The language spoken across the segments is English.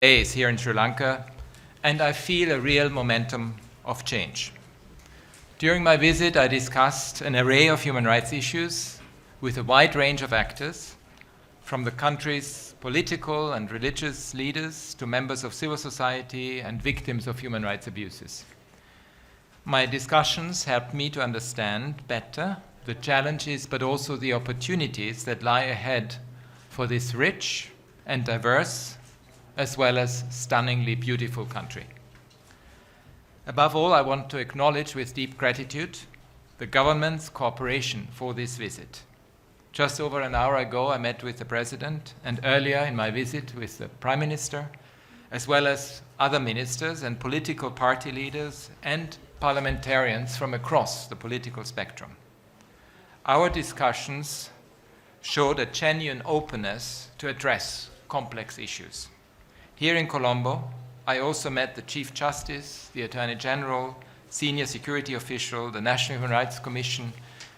days here in Sri Lanka, and I feel a real momentum of change. During my visit, I discussed an array of human rights issues with a wide range of actors, from the country's political and religious leaders to members of civil society and victims of human rights abuses. My discussions helped me to understand better the challenges but also the opportunities that lie ahead for this rich and diverse as well as stunningly beautiful country. Above all, I want to acknowledge with deep gratitude the government's cooperation for this visit. Just over an hour ago, I met with the President, and earlier in my visit with the Prime Minister, as well as other ministers and political party leaders and parliamentarians from across the political spectrum. Our discussions showed a genuine openness to address complex issues. Here in Colombo, I also met the Chief Justice, the Attorney General, senior security official, the National Human Rights Commission,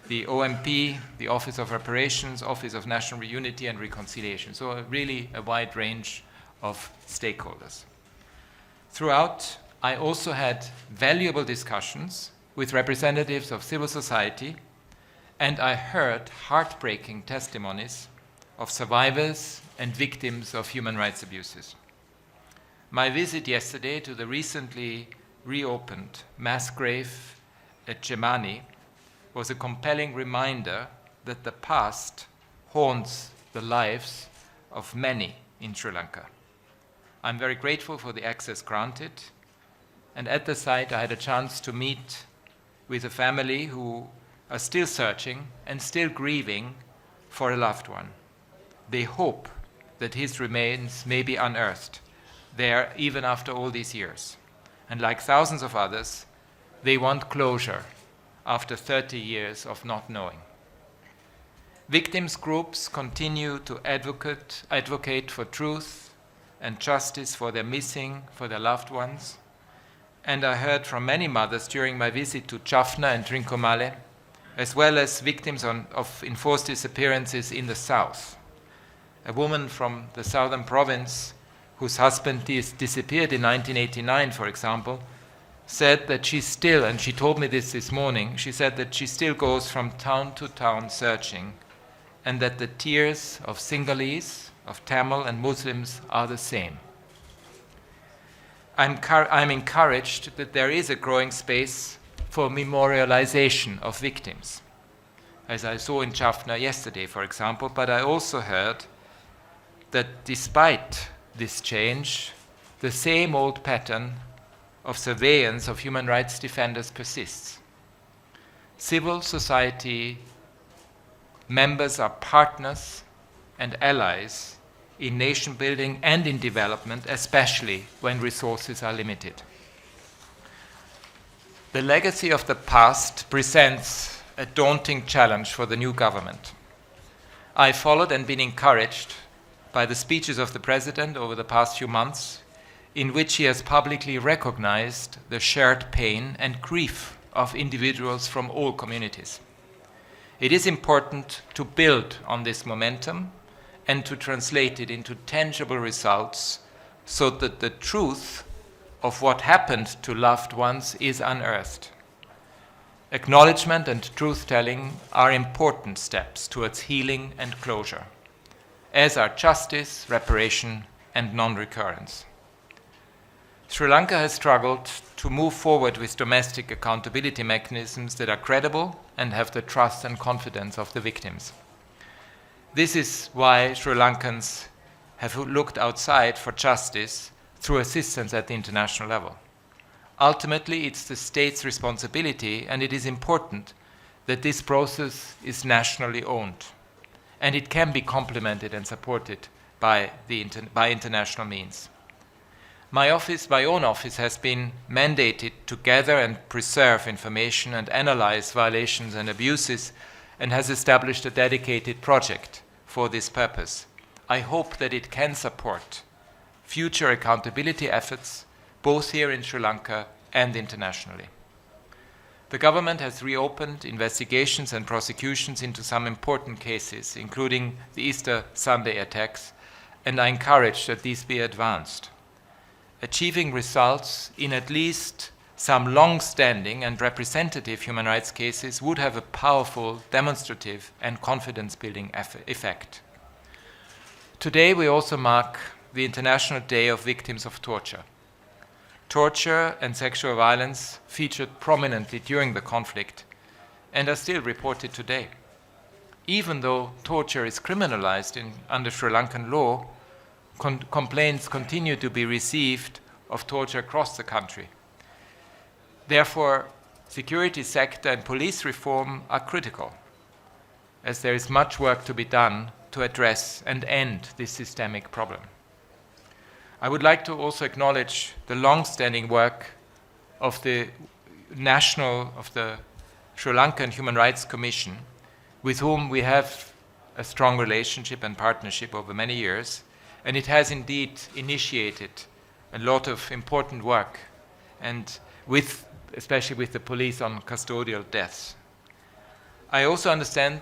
the OMP, the Office of Reparations, Office of National Unity and Reconciliation. So really a wide range of stakeholders. Throughout, I also had valuable discussions with representatives of civil society, and I heard heartbreaking testimonies of survivors and victims of human rights abuses. My visit yesterday to the recently reopened mass grave at Jemani was a compelling reminder that the past haunts the lives of many in Sri Lanka. I'm very grateful for the access granted, and at the site I had a chance to meet with a family who are still searching and still grieving for a loved one. They hope that his remains may be unearthed there even after all these years. And like thousands of others, they want closure after 30 years of not knowing. Victims groups continue to advocate for truth and justice for their missing, for their loved ones. And I heard from many mothers during my visit to Jaffna and Trincomalee, as well as victims of enforced disappearances in the south. A woman from the southern province whose husband disappeared in 1989, for example, said that she still, and she told me this morning, she said that she still goes from town to town searching, and that the tears of Sinhalese, of Tamil and Muslims are the same. I'm encouraged that there is a growing space for memorialization of victims, as I saw in Jaffna yesterday, for example, but I also heard that despite this change, the same old pattern of surveillance of human rights defenders persists. Civil society members are partners and allies in nation building and in development, especially when resources are limited. The legacy of the past presents a daunting challenge for the new government. I followed and been encouraged by the speeches of the President over the past few months, in which he has publicly recognized the shared pain and grief of individuals from all communities. It is important to build on this momentum and to translate it into tangible results so that the truth of what happened to loved ones is unearthed. Acknowledgement and truth-telling are important steps towards healing and closure, as are justice, reparation, and non-recurrence. Sri Lanka has struggled to move forward with domestic accountability mechanisms that are credible and have the trust and confidence of the victims. This is why Sri Lankans have looked outside for justice through assistance at the international level. Ultimately, it's the state's responsibility, and it is important that this process is nationally owned, and it can be complemented and supported by international means. My own office has been mandated to gather and preserve information and analyze violations and abuses, and has established a dedicated project for this purpose. I hope that it can support future accountability efforts, both here in Sri Lanka and internationally. The government has reopened investigations and prosecutions into some important cases, including the Easter Sunday attacks, and I encourage that these be advanced. achieving results in at least some long-standing and representative human rights cases would have a powerful, demonstrative, and confidence-building effect. Today, we also mark the International Day of Victims of Torture. Torture and sexual violence featured prominently during the conflict and are still reported today. Even though torture is criminalized under Sri Lankan law, complaints continue to be received of torture across the country. Therefore, security sector and police reform are critical, as there is much work to be done to address and end this systemic problem. I would like to also acknowledge the long-standing work of the Sri Lankan Human Rights Commission, with whom we have a strong relationship and partnership over many years, and it has indeed initiated a lot of important work, and especially with the police on custodial deaths. I also understand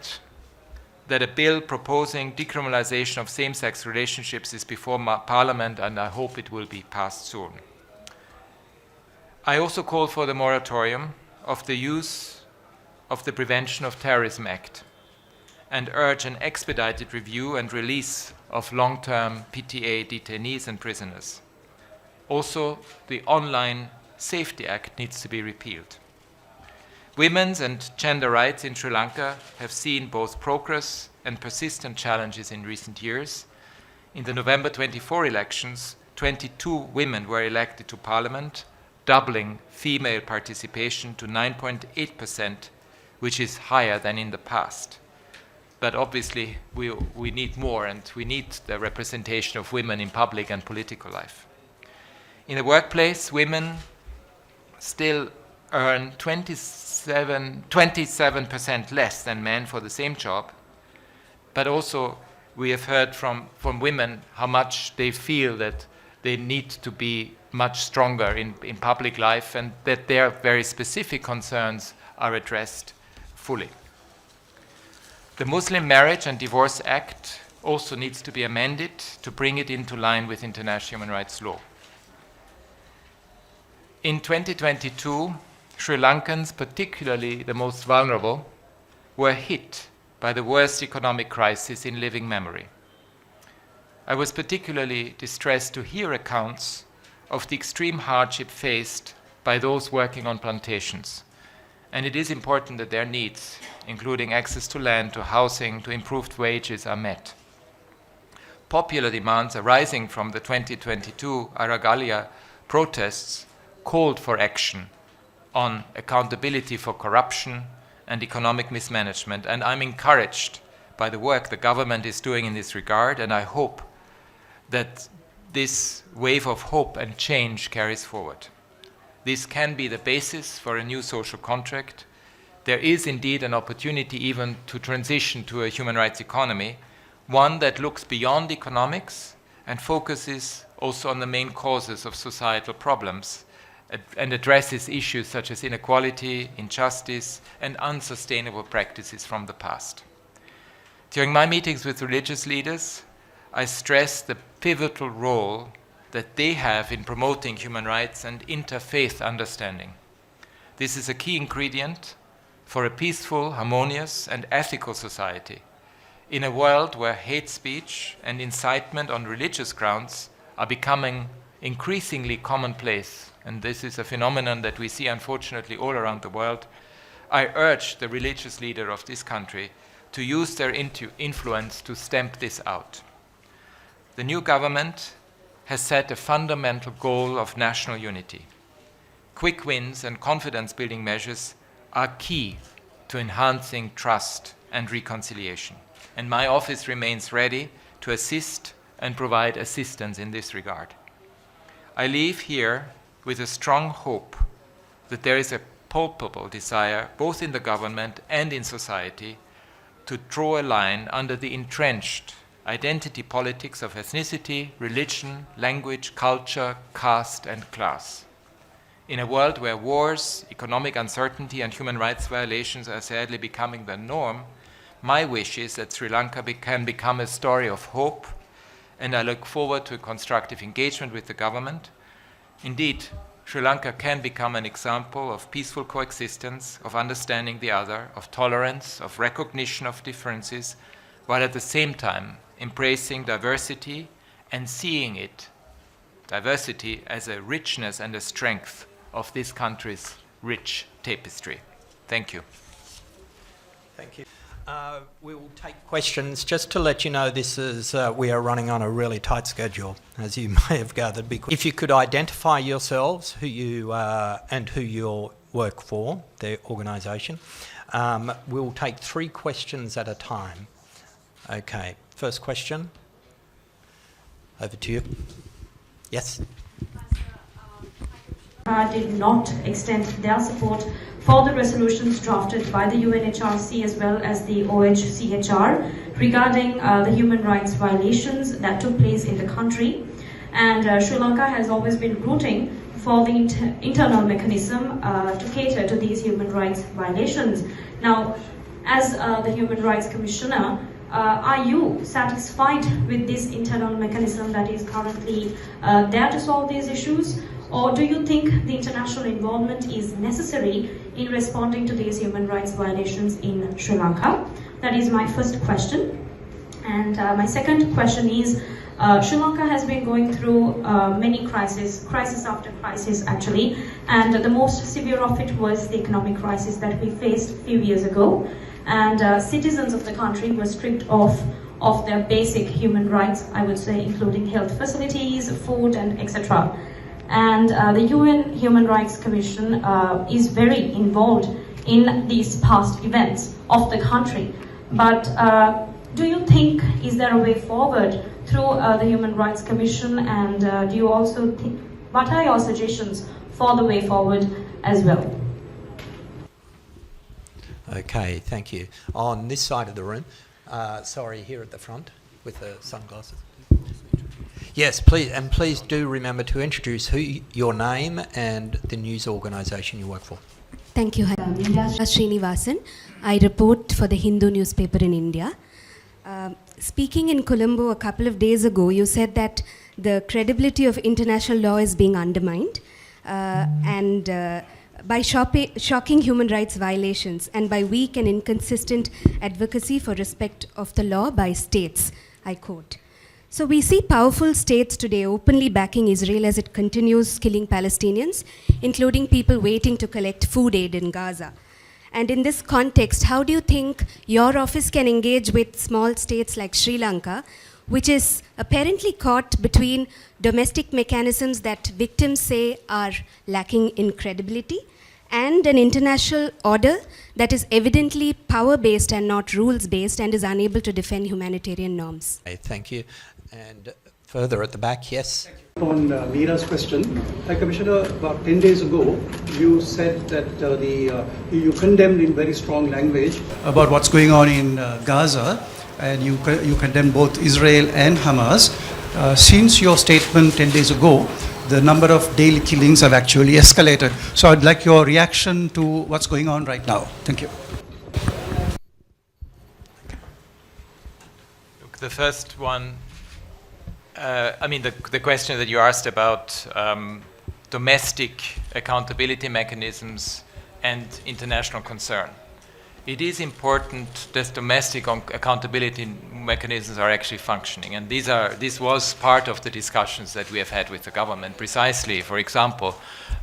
that a bill proposing decriminalization of same-sex relationships is before Parliament, and I hope it will be passed soon. I also call for the moratorium of the use of the Prevention of Terrorism Act and urge an expedited review and release of long-term PTA detainees and prisoners. Also, the Online Safety Act needs to be repealed. Women's and gender rights in Sri Lanka have seen both progress and persistent challenges in recent years. In the November 24 elections, 22 women were elected to parliament, doubling female participation to 9.8%, which is higher than in the past. But obviously, we need more, and we need the representation of women in public and political life. In the workplace, women still earn 27% less than men for the same job, but also we have heard from women how much they feel that they need to be much stronger in public life, and that their very specific concerns are addressed fully. The Muslim Marriage and Divorce Act also needs to be amended to bring it into line with international human rights law. In 2022, Sri Lankans, particularly the most vulnerable, were hit by the worst economic crisis in living memory. I was particularly distressed to hear accounts of the extreme hardship faced by those working on plantations. And it is important that their needs, including access to land, to housing, to improved wages, are met. Popular demands arising from the 2022 Aragalia protests called for action on accountability for corruption and economic mismanagement, and I'm encouraged by the work the government is doing in this regard, and I hope that this wave of hope and change carries forward. This can be the basis for a new social contract. There is indeed an opportunity even to transition to a human rights economy, one that looks beyond economics and focuses also on the main causes of societal problems and addresses issues such as inequality, injustice, and unsustainable practices from the past. During my meetings with religious leaders, I stress the pivotal role that they have in promoting human rights and interfaith understanding. This is a key ingredient for a peaceful, harmonious, and ethical society in a world where hate speech and incitement on religious grounds are becoming increasingly commonplace, and this is a phenomenon that we see unfortunately all around the world. I urge the religious leader of this country to use their influence to stamp this out. The new government has set a fundamental goal of national unity. Quick wins and confidence-building measures are key to enhancing trust and reconciliation, and my office remains ready to assist and provide assistance in this regard. I leave here with a strong hope that there is a palpable desire, both in the government and in society, to draw a line under the entrenched identity politics of ethnicity, religion, language, culture, caste, and class. In a world where wars, economic uncertainty, and human rights violations are sadly becoming the norm, my wish is that Sri Lanka can become a story of hope, and I look forward to a constructive engagement with the government Indeed, Sri Lanka can become an example of peaceful coexistence, of understanding the other, of tolerance, of recognition of differences, while at the same time embracing diversity and seeing it, diversity, as a richness and a strength of this country's rich tapestry. Thank you. Thank you. We will take questions. Just to let you know, this is we are running on a really tight schedule, as you may have gathered. If you could identify yourselves, who you and who you work for, the organisation. We'll take 3 questions at a time. Okay. First question. Over to you. Yes. Did not extend their support for the resolutions drafted by the UNHRC as well as the OHCHR regarding the human rights violations that took place in the country. And Sri Lanka has always been rooting for the internal mechanism to cater to these human rights violations. Now, as the Human Rights Commissioner, are you satisfied with this internal mechanism that is currently there to solve these issues? Or do you think the international involvement is necessary in responding to these human rights violations in Sri Lanka? That is my first question. And my second question is, Sri Lanka has been going through many crises after crisis actually, and the most severe of it was the economic crisis that we faced a few years ago. And citizens of the country were stripped of their basic human rights, I would say, including health facilities, food, and etc. And the UN Human Rights Commission is very involved in these past events of the country. But do you think, is there a way forward through the Human Rights Commission, and do you also think, what are your suggestions for the way forward as well? Okay, thank you. On this side of the room, sorry, here at the front with the sunglasses. Yes, please, and please do remember to introduce your name and the news organisation you work for. Thank you. Srinivasan. I report for the Hindu newspaper in India. Speaking in Colombo a couple of days ago, you said that the credibility of international law is being undermined by shocking human rights violations and by weak and inconsistent advocacy for respect of the law by states, I quote. So we see powerful states today openly backing Israel as it continues killing Palestinians, including people waiting to collect food aid in Gaza. And in this context, how do you think your office can engage with small states like Sri Lanka, which is apparently caught between domestic mechanisms that victims say are lacking in credibility and an international order that is evidently power-based and not rules-based and is unable to defend humanitarian norms? Okay, thank you. And further at the back, yes. On Meera's question, High Commissioner, about 10 days ago, you said that you condemned in very strong language about what's going on in Gaza, and you condemned both Israel and Hamas. Since your statement 10 days ago, the number of daily killings have actually escalated. So I'd like your reaction to what's going on right now. Thank you. Look, the first one, the question that you asked about domestic accountability mechanisms and international concern. It is important that domestic accountability mechanisms are actually functioning, and this was part of the discussions that we have had with the government. Precisely, for example,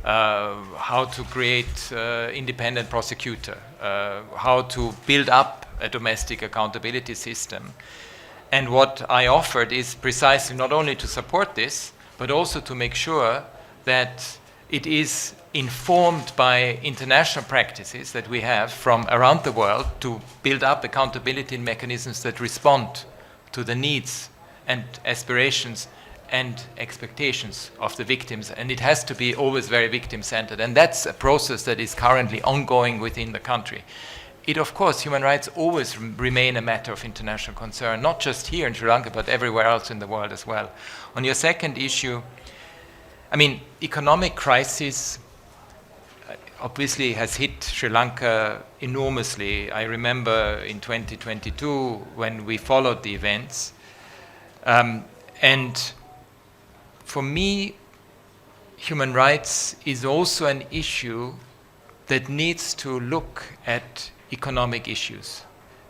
how to create independent prosecutor, how to build up a domestic accountability system. And what I offered is precisely not only to support this, but also to make sure that it is informed by international practices that we have from around the world to build up accountability mechanisms that respond to the needs and aspirations and expectations of the victims. And it has to be always very victim-centered. And that's a process that is currently ongoing within the country. It, of course, human rights always remain a matter of international concern, not just here in Sri Lanka, but everywhere else in the world as well. On your second issue, economic crisis obviously has hit Sri Lanka enormously. I remember in 2022 when we followed the events. And for me, human rights is also an issue that needs to look at economic issues.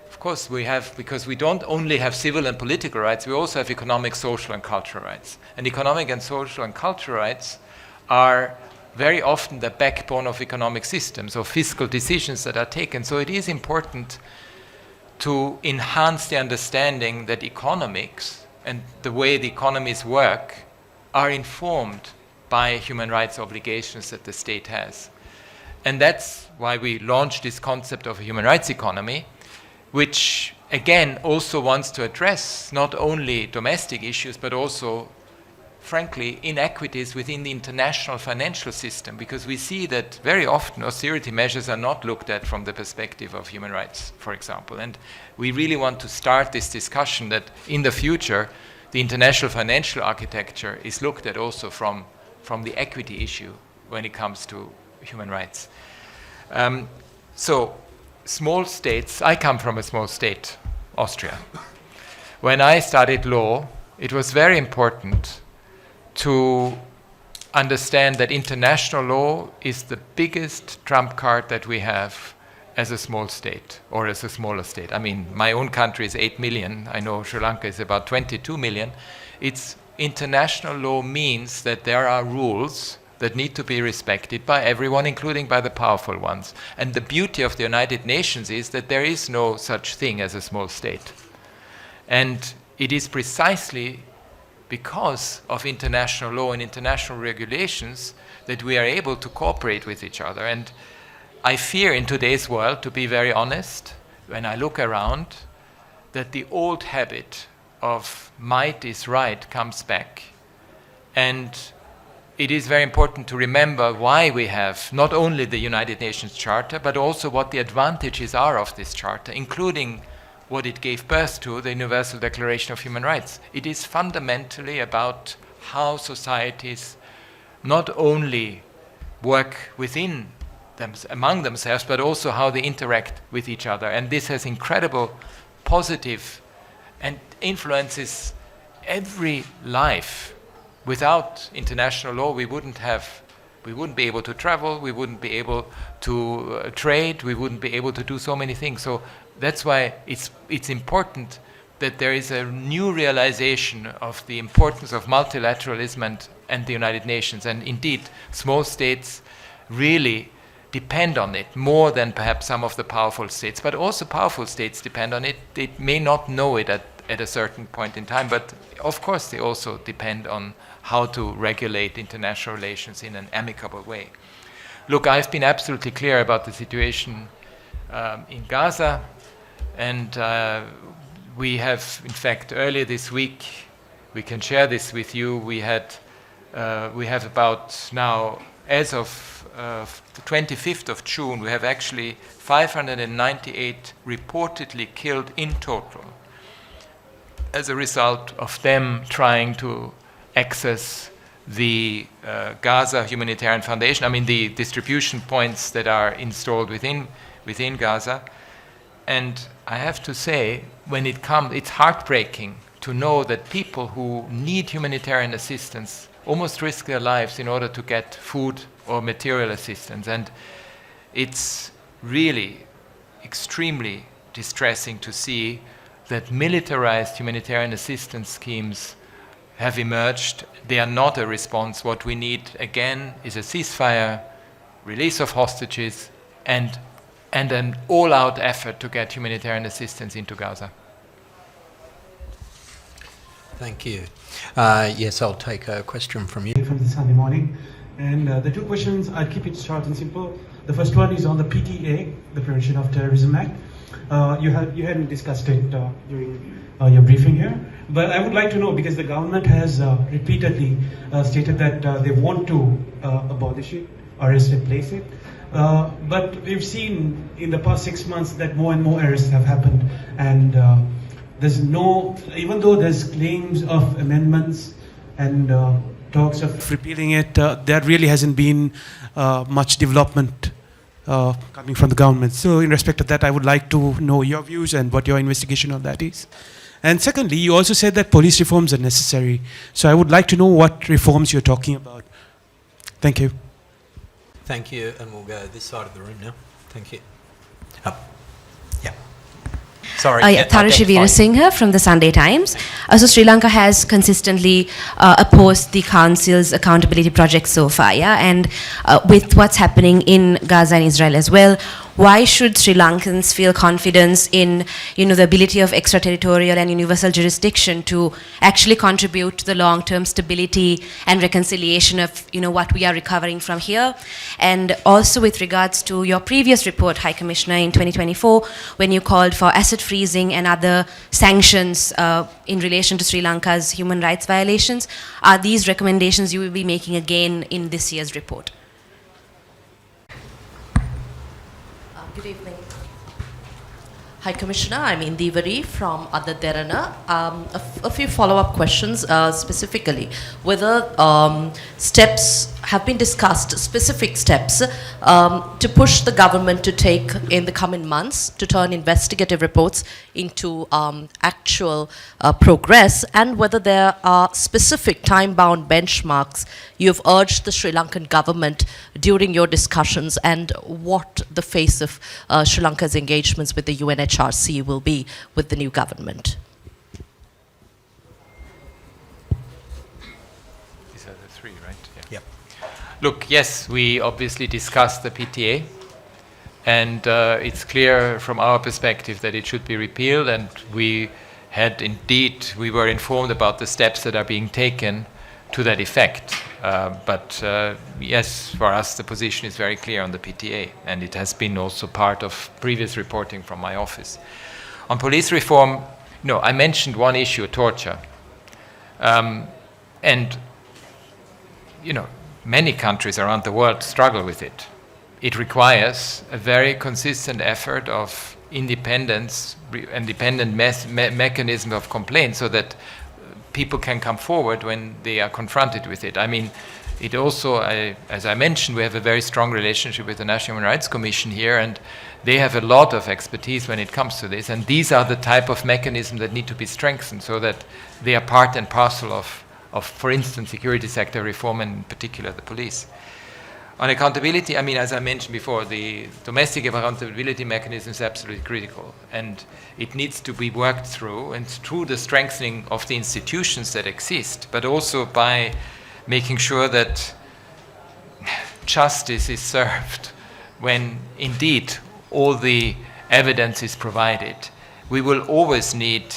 Of course, because we don't only have civil and political rights, we also have economic, social, and cultural rights. And economic and social and cultural rights are very often the backbone of economic systems or fiscal decisions that are taken. So it is important to enhance the understanding that economics and the way the economies work are informed by human rights obligations that the state has. And that's why we launched this concept of a human rights economy, which again also wants to address not only domestic issues but also, frankly, inequities within the international financial system, because we see that very often austerity measures are not looked at from the perspective of human rights, for example. And we really want to start this discussion that in the future the international financial architecture is looked at also from the equity issue when it comes to human rights. So small states, I come from a small state, Austria. When I studied law, it was very important to understand that international law is the biggest trump card that we have as a small state or as a smaller state. I mean, my own country is 8 million. I know Sri Lanka is about 22 million. It's international law means that there are rules that need to be respected by everyone, including by the powerful ones. And the beauty of the United Nations is that there is no such thing as a small state. And it is precisely because of international law and international regulations that we are able to cooperate with each other. And I fear in today's world, to be very honest, when I look around, that the old habit of might is right comes back. And it is very important to remember why we have not only the United Nations Charter, but also what the advantages are of this charter, including what it gave birth to, the Universal Declaration of Human Rights. It is fundamentally about how societies not only work within them, among themselves, but also how they interact with each other. And this has incredible positive and influences every life. Without international law, we wouldn't be able to travel, we wouldn't be able to trade, we wouldn't be able to do so many things. So that's why it's important that there is a new realization of the importance of multilateralism and the United Nations. And indeed, small states really depend on it more than perhaps some of the powerful states. But also powerful states depend on it. They may not know it at a certain point in time, but of course they also depend on how to regulate international relations in an amicable way. Look, I've been absolutely clear about the situation in Gaza, and we have, in fact, earlier this week, we can share this with you, we have about now, as of the 25th of June, we have actually 598 reportedly killed in total as a result of them trying to access the Gaza Humanitarian Foundation, I mean the distribution points that are installed within Gaza. And I have to say, when it comes, it's heartbreaking to know that people who need humanitarian assistance almost risk their lives in order to get food or material assistance. And it's really extremely distressing to see that militarized humanitarian assistance schemes have emerged. They are not a response. What we need, again, is a ceasefire, release of hostages, and an all-out effort to get humanitarian assistance into Gaza. Thank you. Yes, I'll take a question from you. From the Sunday morning. And the two questions, I'll keep it short and simple. The first one is on the PTA, the Prevention of Terrorism Act. You hadn't discussed it during your briefing here, but I would like to know, because the government has repeatedly stated that they want to abolish it or replace it. But we've seen in the past 6 months that more and more arrests have happened, and there's no, even though there's claims of amendments and talks of repealing it, there really hasn't been much development coming from the government. So in respect of that, I would like to know your views and what your investigation on that is. And secondly, you also said that police reforms are necessary. So I would like to know what reforms you're talking about. Thank you. Thank you, and we'll go this side of the room now. Thank you. Yeah. Sorry. Tharisanam identify. Singh from the Sunday Times. So Sri Lanka has consistently opposed the Council's accountability project so far, yeah? And with what's happening in Gaza and Israel as well, why should Sri Lankans feel confidence in, the ability of extraterritorial and universal jurisdiction to actually contribute to the long-term stability and reconciliation of, what we are recovering from here? And also with regards to your previous report, High Commissioner, in 2024, when you called for asset freezing and other sanctions in relation to Sri Lanka's human rights violations, are these recommendations you will be making again in this year's report? Good evening. Hi Commissioner, I'm Indivari from Adadderana. A few follow-up questions, specifically whether steps have been discussed, specific steps to push the government to take in the coming months to turn investigative reports into actual progress, and whether there are specific time-bound benchmarks you've urged the Sri Lankan government during your discussions, and what the face of Sri Lanka's engagements with the UNHRC will be with the new government. These are the three, right? Yeah. Yep. Look, yes, we obviously discussed the PTA, and it's clear from our perspective that it should be repealed, and we were informed about the steps that are being taken to that effect. But yes, for us the position is very clear on the PTA, and it has been also part of previous reporting from my office. On police reform, I mentioned one issue, torture. And, many countries around the world struggle with it. It requires a very consistent effort of independent mechanism of complaint so that people can come forward when they are confronted with it. I mean, it also, as I mentioned, we have a very strong relationship with the National Human Rights Commission here, and they have a lot of expertise when it comes to this. And these are the type of mechanisms that need to be strengthened so that they are part and parcel of, for instance, security sector reform, and in particular the police. On accountability, I mean, as I mentioned before, the domestic accountability mechanism is absolutely critical, and it needs to be worked through, and through the strengthening of the institutions that exist, but also by making sure that justice is served when indeed all the evidence is provided. We will always need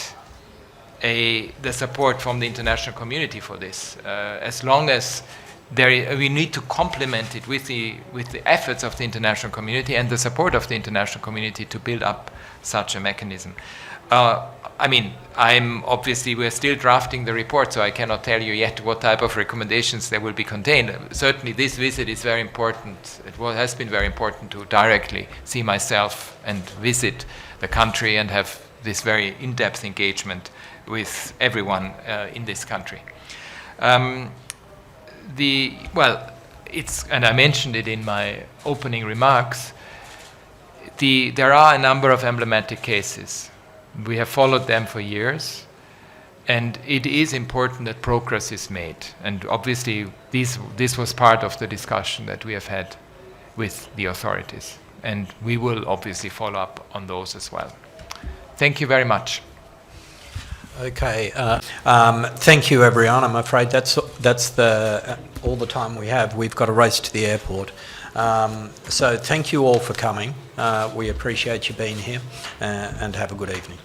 the support from the international community for this, as long as we need to complement it with the efforts of the international community and the support of the international community to build up such a mechanism. We're still drafting the report, so I cannot tell you yet what type of recommendations there will be contained. Certainly this visit is very important. Has been very important to directly see myself and visit the country and have this very in-depth engagement with everyone in this country. And I mentioned it in my opening remarks, there are a number of emblematic cases. We have followed them for years, and it is important that progress is made. And obviously, this was part of the discussion that we have had with the authorities, and we will obviously follow up on those as well. Thank you very much. Okay. Thank you, everyone. I'm afraid that's all the time we have. We've got to race to the airport. So thank you all for coming. We appreciate you being here, and have a good evening.